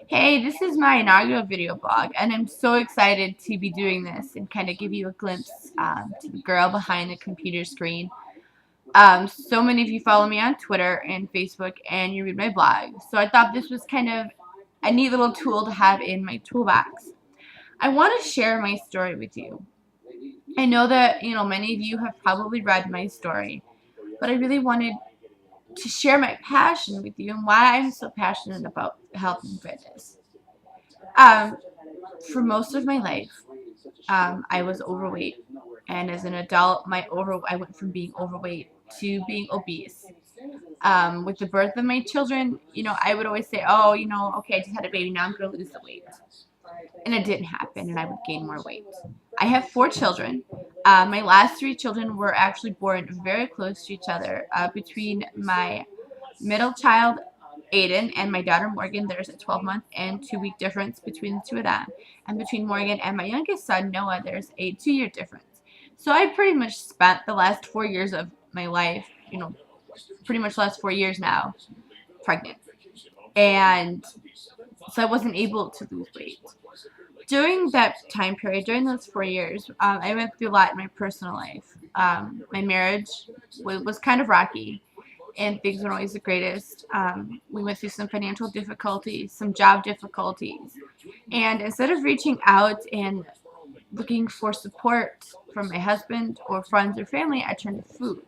Hey, this is my inaugural video blog, and I'm so excited to be doing this and kind of give you a glimpse to the girl behind the computer screen. So many of you follow me on Twitter and Facebook, and you read my blog, so I thought this was kind of a neat little tool to have in my toolbox. I want to share my story with you. I know that, many of you have probably read my story, but I really wanted to share my passion with you and why I'm so passionate about health and fitness. Um, for most of my life, I was overweight, and as an adult, I went from being overweight to being obese. With the birth of my children, I would always say, "Oh, okay, I just had a baby. Now I'm going to lose the weight," and it didn't happen, and I would gain more weight. I have 4 children. My last 3 children were actually born very close to each other. Between my middle child, Aiden, and my daughter Morgan, there's a 12-month and 2-week difference between the two of them. And between Morgan and my youngest son, Noah, there's a 2-year difference. So I pretty much spent the last 4 years of my life, pretty much the last 4 years now, pregnant. And so I wasn't able to lose weight. During that time period, during those 4 years, I went through a lot in my personal life. My marriage was kind of rocky, and things weren't always the greatest. We went through some financial difficulties, some job difficulties, and instead of reaching out and looking for support from my husband or friends or family, I turned to food.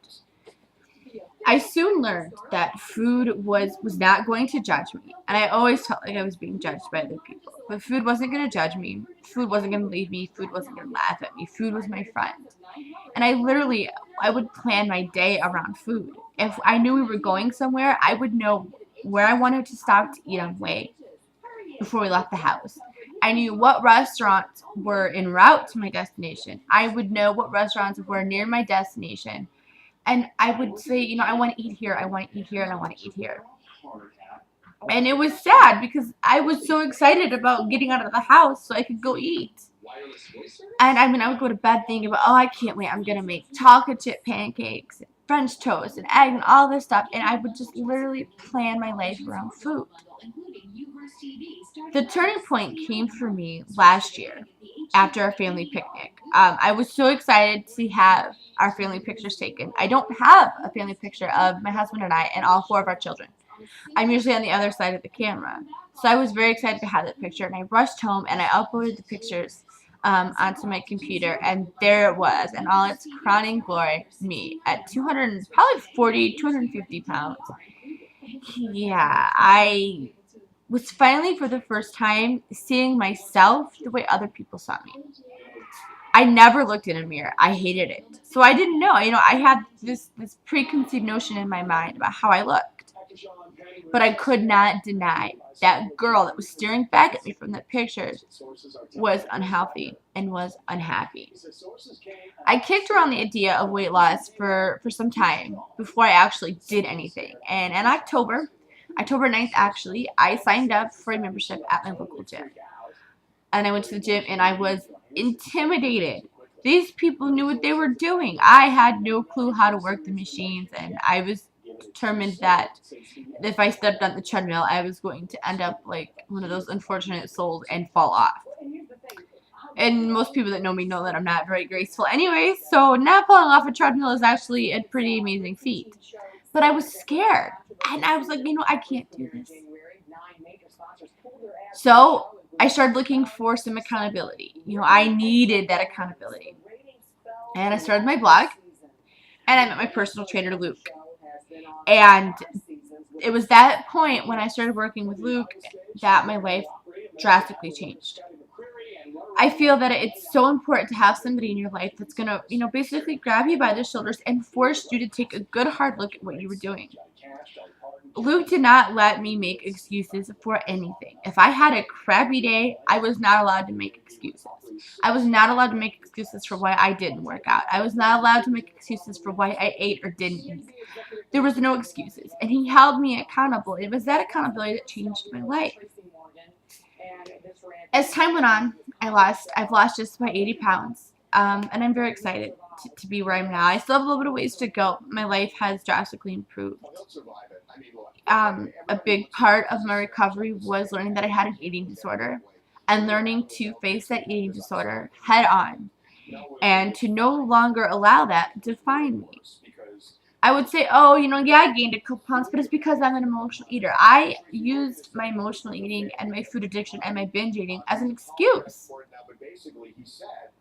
I soon learned that food was not going to judge me, and I always felt like I was being judged by other people. But food wasn't going to judge me. Food wasn't going to leave me. Food wasn't going to laugh at me. Food was my friend. And I would plan my day around food. If I knew we were going somewhere, I would know where I wanted to stop to eat on the way before we left the house. I knew what restaurants were en route to my destination. I would know what restaurants were near my destination. And I would say, I want to eat here, I want to eat here, and I want to eat here. And it was sad because I was so excited about getting out of the house so I could go eat. And I would go to bed thinking about, oh, I can't wait. I'm going to make chocolate chip pancakes, and French toast, and egg, and all this stuff. And I would just literally plan my life around food. The turning point came for me last year after our family picnic. I was so excited to have our family pictures taken. I don't have a family picture of my husband and I and all 4 of our children. I'm usually on the other side of the camera. So I was very excited to have that picture, and I rushed home and I uploaded the pictures onto my computer, and there it was in all its crowning glory, me at 250 pounds. Yeah, I was finally for the first time seeing myself the way other people saw me. I never looked in a mirror. I hated it. So I didn't know. I had this preconceived notion in my mind about how I looked. But I could not deny that girl that was staring back at me from the pictures was unhealthy and was unhappy. I kicked around the idea of weight loss for some time before I actually did anything. And in October 9th actually, I signed up for a membership at my local gym. And I went to the gym and I was intimidated. These people knew what they were doing. I had no clue how to work the machines, and I was determined that if I stepped on the treadmill, I was going to end up like one of those unfortunate souls and fall off. And most people that know me know that I'm not very graceful anyway, so not falling off a treadmill is actually a pretty amazing feat. But I was scared, and I was like, I can't do this. So I started looking for some accountability. I needed that accountability. And I started my blog, and I met my personal trainer, Luke. And it was that point when I started working with Luke that my life drastically changed. I feel that it's so important to have somebody in your life that's going to, basically grab you by the shoulders and force you to take a good hard look at what you were doing. Luke did not let me make excuses for anything. If I had a crappy day, I was not allowed to make excuses. I was not allowed to make excuses for why I didn't work out. I was not allowed to make excuses for why I ate or didn't eat. There was no excuses, and he held me accountable. It was that accountability that changed my life. As time went on, I've lost just about 80 pounds, and I'm very excited to be where I'm now. I still have a little bit of ways to go. My life has drastically improved. a big part of my recovery was learning that I had an eating disorder and learning to face that eating disorder head on and to no longer allow that to define me. I would say, oh, yeah, I gained a couple pounds, but it's because I'm an emotional eater. I used my emotional eating and my food addiction and my binge eating as an excuse.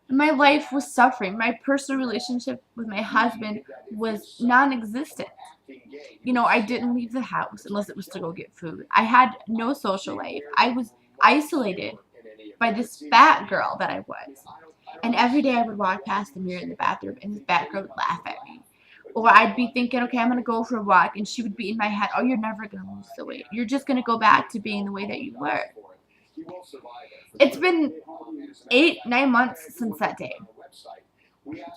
My life was suffering. My personal relationship with my husband was non-existent. I didn't leave the house unless it was to go get food. I had no social life. I was isolated by this fat girl that I was. And every day I would walk past the mirror in the bathroom and this fat girl would laugh at me. Or I'd be thinking, okay, I'm going to go for a walk, and she would be in my head, oh, you're never going to lose the weight. You're just going to go back to being the way that you were. It's been 9 months since that day.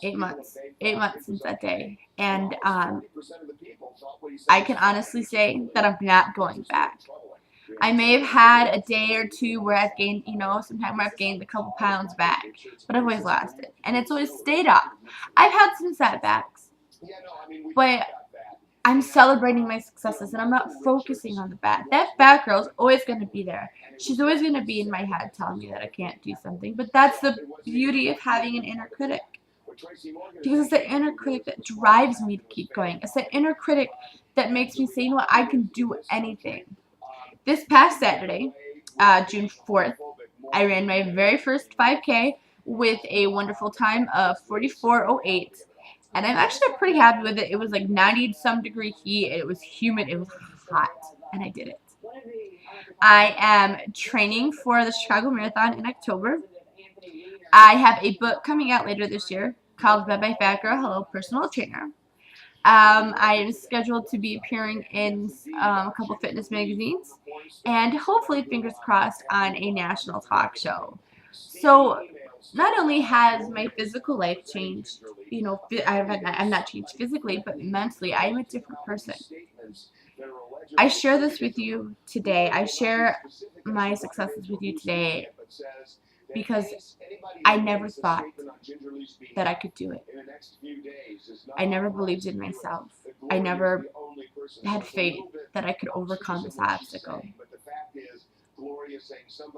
8 months. 8 months since that day. And I can honestly say that I'm not going back. I may have had a day or two where I've gained, sometime where I've gained a couple pounds back, but I've always lost it. And it's always stayed up. I've had some setbacks, but I'm celebrating my successes and I'm not focusing on the bad. That fat girl's always going to be there. She's always going to be in my head telling me that I can't do something. But that's the beauty of having an inner critic. Because it's the inner critic that drives me to keep going. It's the inner critic that makes me say, you know what, I can do anything. This past Saturday, June 4th, I ran my very first 5K with a wonderful time of 44:08. And I'm actually pretty happy with it. It was like 90-some degree heat. It was humid. It was hot. And I did it. I am training for the Chicago Marathon in October. I have a book coming out later this year called Bye-Bye Fat Girl, Hello Personal Trainer. I am scheduled to be appearing in a couple fitness magazines and hopefully, fingers crossed, on a national talk show. So not only has my physical life changed, I'm not changed physically, but mentally, I am a different person. I share this with you today. I share my successes with you today because I never thought that I could do it. I never believed in myself. I never had faith that I could overcome this obstacle.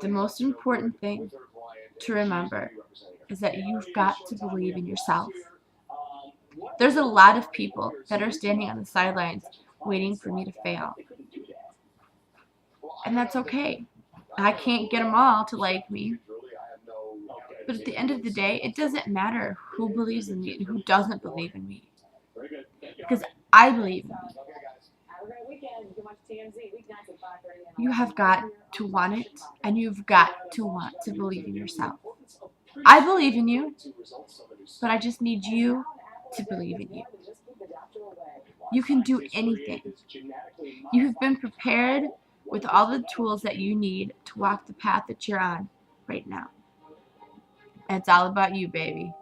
The most important thing to remember is that you've got to believe in yourself. There's a lot of people that are standing on the sidelines waiting for me to fail. And that's okay. I can't get them all to like me. But at the end of the day, it doesn't matter who believes in me and who doesn't believe in me. Because I believe in me. You have got to want it, and you've got to want to believe in yourself. I believe in you, but I just need you to believe in you. You can do anything. You have been prepared with all the tools that you need to walk the path that you're on right now. And it's all about you, baby.